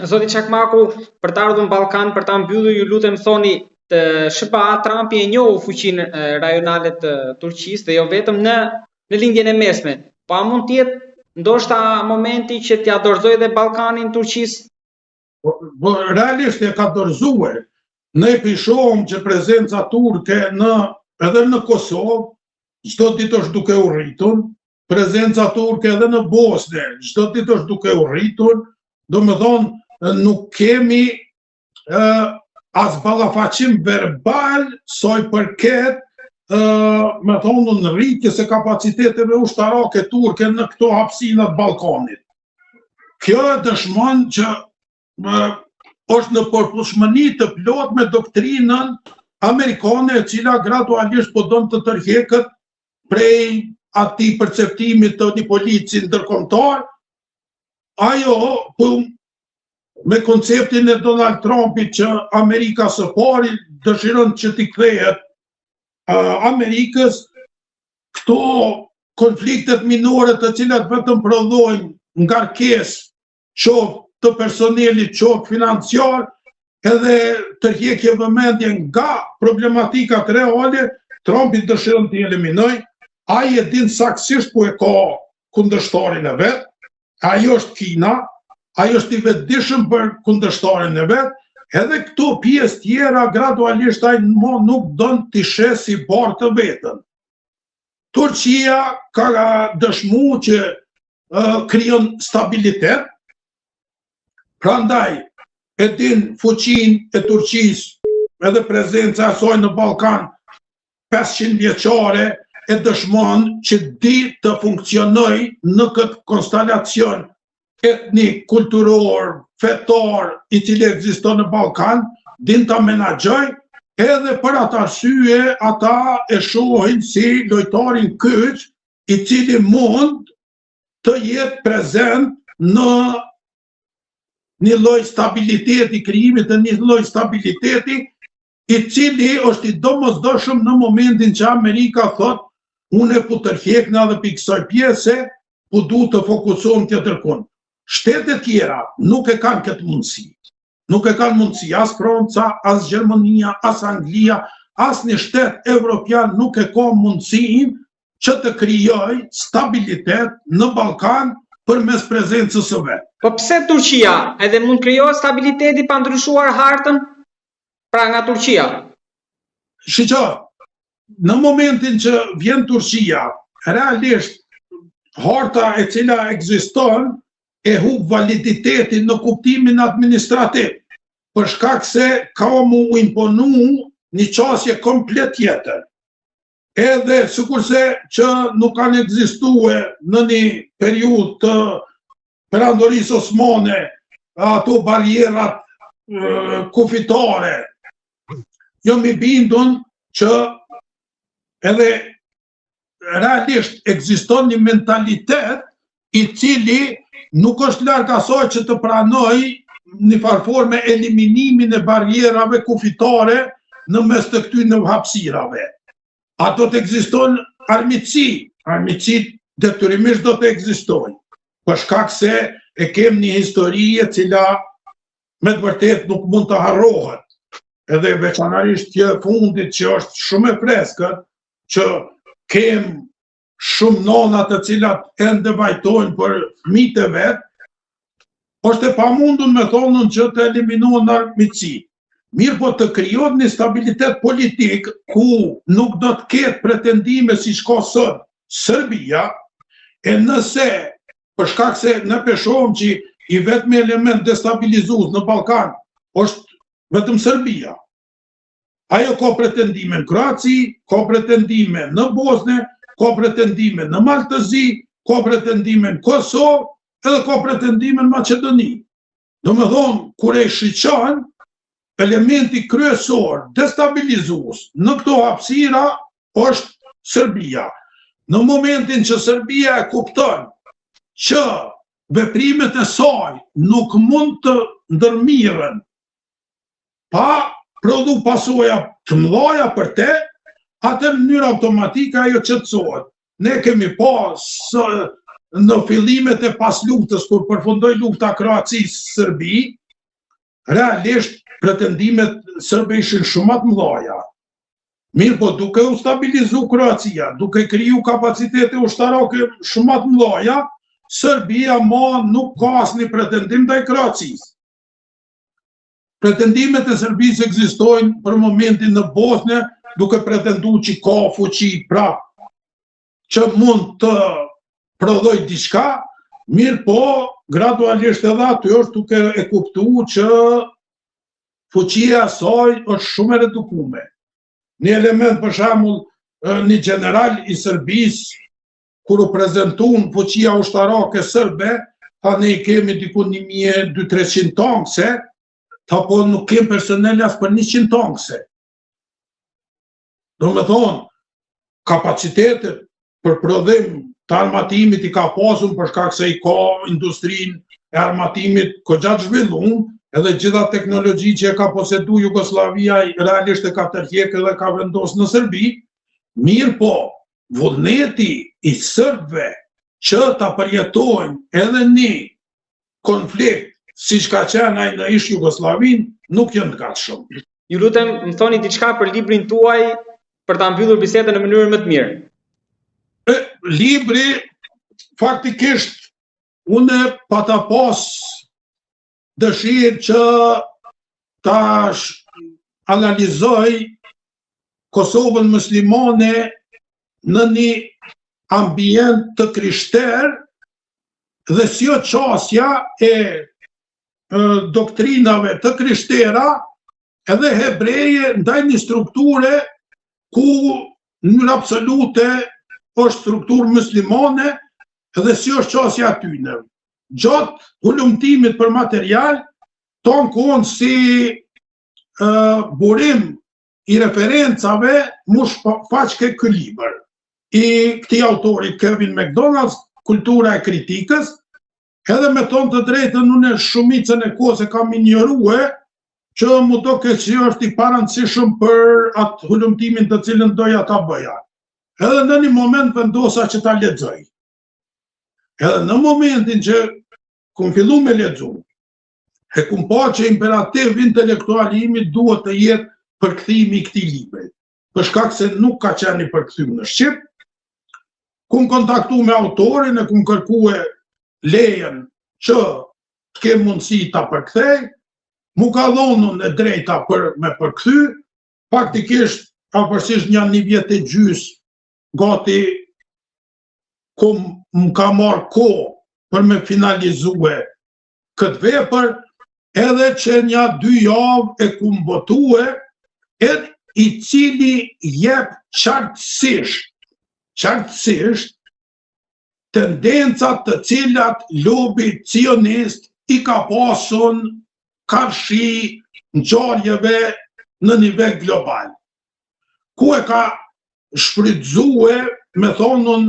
Zoti Çakmaku, për të ardhur në Ballkan, për ta mbyllur, ju lutem thoni të SBA Trumpi e njohu fuqinë rajonale të Turqisë dhe jo vetëm në lindjen e mesme. Po a mund të jetë ndoshta momenti që t'ia dorëzojë edhe Ballkanin Turqisë? Po realisht e ka dorëzuar. Ne pishohëm që prezenca turke edhe në Kosovë çdo ditë është duke u rritur, prezenca turke edhe në Bosnë çdo ditë është duke u rritur, domethënë nuk kemi as ballafaqim verbal sa i përket me thonë në rritjes së kapaciteteve ushtarake turke në këto hapësina të Ballkanit. Kjo dëshmon që është në përputhshmëri të plot me doktrinën amerikane e cila gradualisht po don të tërheqet prej atij perceptimit të një polici ndërkombëtar. Ajo me konceptin e Donald Trumpit që Amerika së pari dëshiron që t'i kthehet Amerikës, këto konfliktet minore të cilat vetëm prodhojnë ngarkesë qoftë të personelit, qoftë financiar, edhe tërheqje vëmendje nga problematikat reale, Trumpi dëshiron t'i eliminojë. Ai e din saktësisht ku e ka kundërshtarin e vet, ajo është Kina, ai është i vetëdijshëm për kundërshtarin e vet, edhe këto pjesë tjera gradualisht ai nuk don t'i sheh si barë të vetën. Turqia ka dëshmuar që krijon stabilitet, prandaj e din fuqinë e Turqisë edhe prezenca e saj në Ballkan 500 vjeçare e dëshmon që di të funksionoj në këtë konstelacion etnik, kulturor, fetar, i cili ekziston në Ballkan, din ta menaxhoj, edhe për atë arsye ata e shohin si lojtarin kyç, i cili mund të jetë prezent në një lloj stabiliteti, krijimit të një lloj stabiliteti, i cili është i domosdoshëm në momentin që Amerika thotë unë po tërheqna edhe pikë kësaj pjese, po duhet të fokusohem tjetër kund. Shtetet tjera nuk e kanë këtë mundësi. Nuk e kanë mundësi as Franca, as Gjermania, as Anglia, as një shtet evropian nuk e ka mundësinë që të krijojë stabilitet në Ballkan përmes prezencës së vet. Po pse Turqia edhe mund krijohet stabiliteti pa ndryshuar hartën pra nga Turqia? Shiqo, në momentin që vjen Turqia, realisht harta e cila ekziston e hub validitetin në kuptimin administrativ, për shkak se ka mu imponu një qasje komplet tjetër. Edhe sikurse që nuk kanë ekzistuar në një periudhë të perandorisë osmane ato barierat kufitare, jam i bindur që edhe realisht ekziston një mentalitet i cili nuk është larg asaj që të pranoj një farforme eliminimin e barierave kufitare në mes të këtyre hapësirave. Ato të ekziston armiqësi detyrimisht do të ekzistojnë, për shkak se e kem një histori e cila me të vërtet nuk mund të harrohet. Edhe veçanërisht që fundit që është shumë e freskët, që kem shumë nona të cilat ende vajtojnë për fëmijët e vet, është e pamundur me thonën që të eliminohen armiqësi. Mirë po të krijohet një stabilitet politik ku nuk do të ketë pretendime si ka sot Serbia, e nëse për shkak se ne shohim që i vetmi element destabilizues në Ballkan është vetëm Serbia. Ajo ka pretendime në Kroaci, ka pretendime në Bosnë, ka pretendime në Maltëzi, ka pretendime në Kosovë, edhe ka pretendime në Maqedoni. Domethënë, kur e shiqan, elementi kryesor destabilizues në këto hapësira është Serbia. Në momentin që Serbia e kupton që veprimet e saj nuk mund të ndërmirën pa prodhu pasoja të mëdha për te, atë në mënyrë automatike ajo qetësohet. Ne kemi pas në fillimet e pas luftës, kur përfundoi lufta Kroacisë-Serbi, realisht pretendimet sërbe ishin shumë të mëdha. Mirë po duke u stabilizu Kroacia, duke kriju kapacitete ushtarake shumë të mëdha, Serbia nuk ka asnjë pretendim ndaj Kroacisë. Pretendimet e Serbisë ekzistojnë për momentin në Bosnjë, duke pretenduar që ka fuqi prap që mund të prodhoj diçka, mirë po gradualisht edhe aty është duke e kuptuar që fuqia e saj është shumë e redukuar. Një element për shembull, një general i Serbisë kur u prezantuan fuqia ushtarake serbe, tha ne kemi diku 1200-300 tankse, po nuk kem personel as për 100 tankse. Do me thonë, kapacitetet për prodhim të armatimit i ka pasur për shkak se i ka industrinë e armatimit goxha të zhvilluar, edhe gjitha teknologji që e ka posedu Jugoslavia realisht e ka tërheqë dhe ka vendosur në Serbi, mirë po, vullneti i serbëve që ta përjetojnë edhe një konflikt siç ka qenë ai në ish Jugosllavin, nuk janë të gatshëm. Ju lutem, më thoni diçka për librin tuaj për ta mbyllur bisedën në mënyrë më të mirë. Libri, faktikisht, unë pata pas dëshirë që ta analizoj Kosovën muslimane në një ambient të krishter dhe si o qasja e doktrinave të krishtera edhe hebreje ndaj një strukture ku në absolute është strukturë muslimane edhe si është qasja atyne. Gjatë hulumtimit për material, tonë konë si burim i referencave mu shfaqke kë libër. I këti autorit Kevin McDonald, Kultura e kritikës, edhe me tonë të drejtën unë shumicën e kohës e kam injorue, që mu do këtë që është i parancishëm për atë hulumtimin të cilën doja ta bëja. Edhe në një moment vendosa që ta lexoj. Edhe në momentin që kum fillu me lexu, e kum pa që imperativ intelektual i imi duhet të jetë përkthimi i këtij libri. Për shkak se nuk ka qenë i përkthyer në shqip, kum kontaktu me autorin e kum kërkue lejen që të kem mundësi ta përkthej, mu ka dhonën e drejta për me përkthy, faktikisht afërsisht një vjet e gjys gati ku më ka marrë kohë për me finalizue këtë vepër, edhe që 2 javë e ku më botue, edhe i cili jep qartësisht tendencat të cilat lobi cionist i ka pasun karshi ngjarjeve në nivel global. Ku e ka shfrytëzue, me thonën,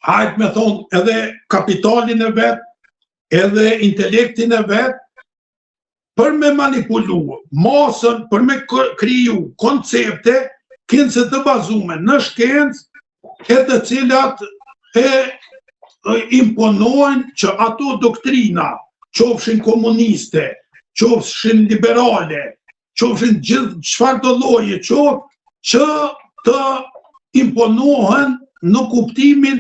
hajt me thonë, edhe kapitalin e vetë, edhe intelektin e vetë, për me manipulu masën, për me kriju koncepte, kënëse të bazume në shkencë, e të cilat e imponojnë që ato doktrina, qofshin komuniste, qofshin liberale, qofshin gjithë çfarë do lloje qoftë, që të imponohen në kuptimin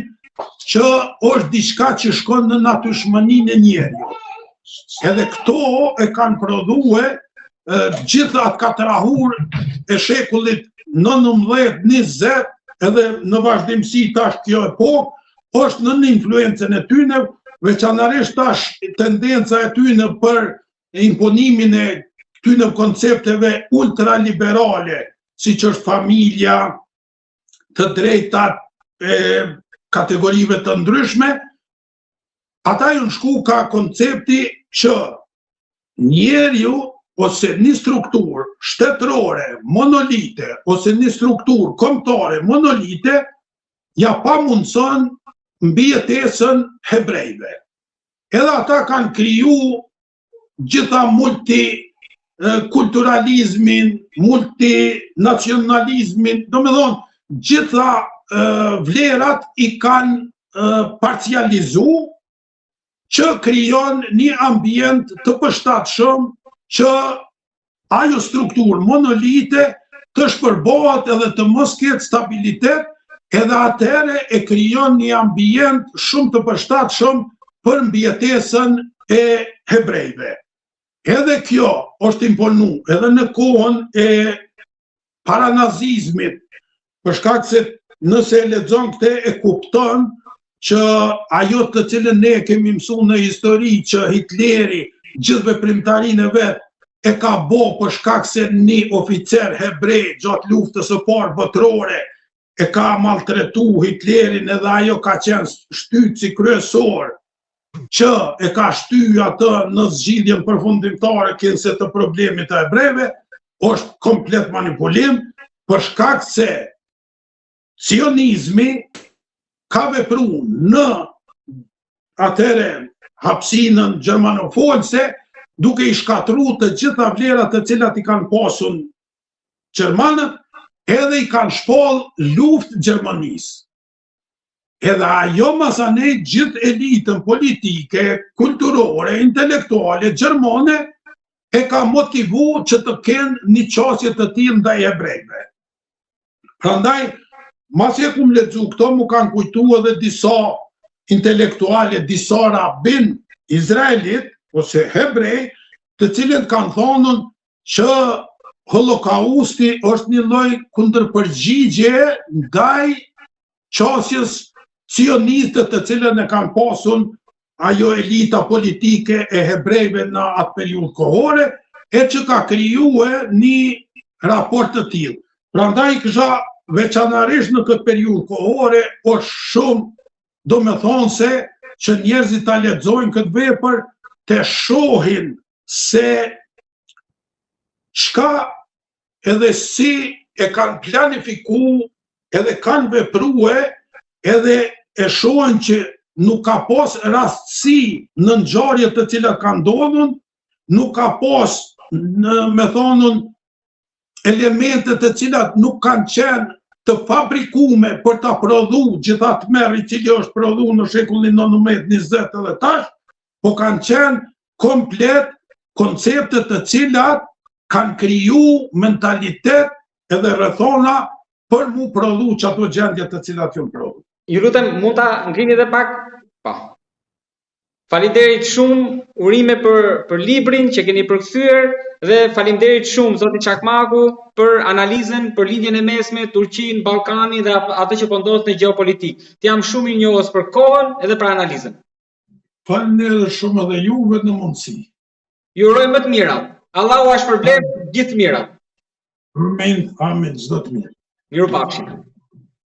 që është diçka që shkon në natyrshmëninë e njeriut. Edhe këto e kanë prodhue gjithë atë katrahur e shekullit 19-20, edhe në vazhdimsi tash kjo epokë, është në influencën e tyne, veçanërisht tash tendenca e tyne për imponimin e tyne koncepteve ultraliberale, si që është familja, të drejtat e kategorive të ndryshme, ata ju në shku ka koncepti që njeriu ose një strukturë shtetërore, monolite, ose një strukturë kombëtare, monolite, ja pa mundëson mbijetesën hebrejve. Edhe ata kanë kriju gjitha multikulturalizmin, multinacionalizmin, do me thonë, gjitha vlerat i kanë parcializu që krijon një ambient të përshtatshëm që ajo strukturë monolite të shpërbohet edhe të mos ketë stabilitet, edhe atëherë e krijon një ambient shumë të përshtatshëm për mbjetesën e hebrejve. Edhe kjo është imponu edhe në kohën e paranazizmit, për shkak se nëse e lexon këtë e kupton që ajo të cilën ne kemi mësuar në histori që Hitleri gjithë veprimtarinë e vet e ka bo për shkak se një oficer hebrej gjatë luftës së parë botërore e ka maltretu Hitlerin edhe ajo ka qenë shtytësi kryesor që e ka shty atë në zgjidhjen përfundimtare kinse të problemit të hebrejve, është komplet manipulim për shkak se sionizmi ka vepruar në atëre hapësinën gjermanofolse duke i shkatruar të gjitha vlerat të cilat i kanë pasur gjermanët, edhe i kanë shpall luftë Gjermanisë. Edhe ajo masanej gjithë elitën politike, kulturore, intelektuale, gjermane, e ka motivu që të kenë një qasje të tillë ndaj hebrejve. Prandaj, masi e kum lexu këto, mu kanë kujtu edhe disa intelektuale, disa rabin Izraelit, ose hebrej, të cilët kanë thonën që Holokausti është një lloj kundërpërgjigje ndaj qasjes sioniste të cilën e kanë pasur ajo elita politike e hebrejve në atë periudhë kohore, e që ka krijuar një raport të tillë. Prandaj kisha veçanërisht në këtë periudhë kohore është shumë domethënëse që njerëzit ta lexojnë këtë vepër të shohin se çka edhe si e kanë planifikuar edhe kanë vepruar edhe e shohin që nuk ka pas rastësi në ngjarjet të cilat kanë ndodhur, nuk ka pas me thonën elemente të cilat nuk kanë qenë të fabrikume për ta prodhuar gjithatë merr i cili është prodhuar në shekullin 19-20 edhe tash, po kanë qenë komplet koncepte të cilat kanë kriju mentalitet edhe rrethona për mu prodhu që ato gjendje të cilat janë prodhu. Ju lutem, mund ta ngrini edhe pak? Po. Faleminderit shumë, urime për librin që keni përkthyer dhe faleminderit shumë zoti Çakmaku për analizën, për lidhjen e mesme Turqinë, Ballkanin dhe atë që po ndodh në gjeopolitik. Jam shumë i njohës për kohën edhe për analizën. Faleminderit shumë edhe juve në mundësi. Ju uroj më të mirat. Allahu ashpërblet gjithë mirat. Amen, amen, çdo të mirë. Mirupafshim.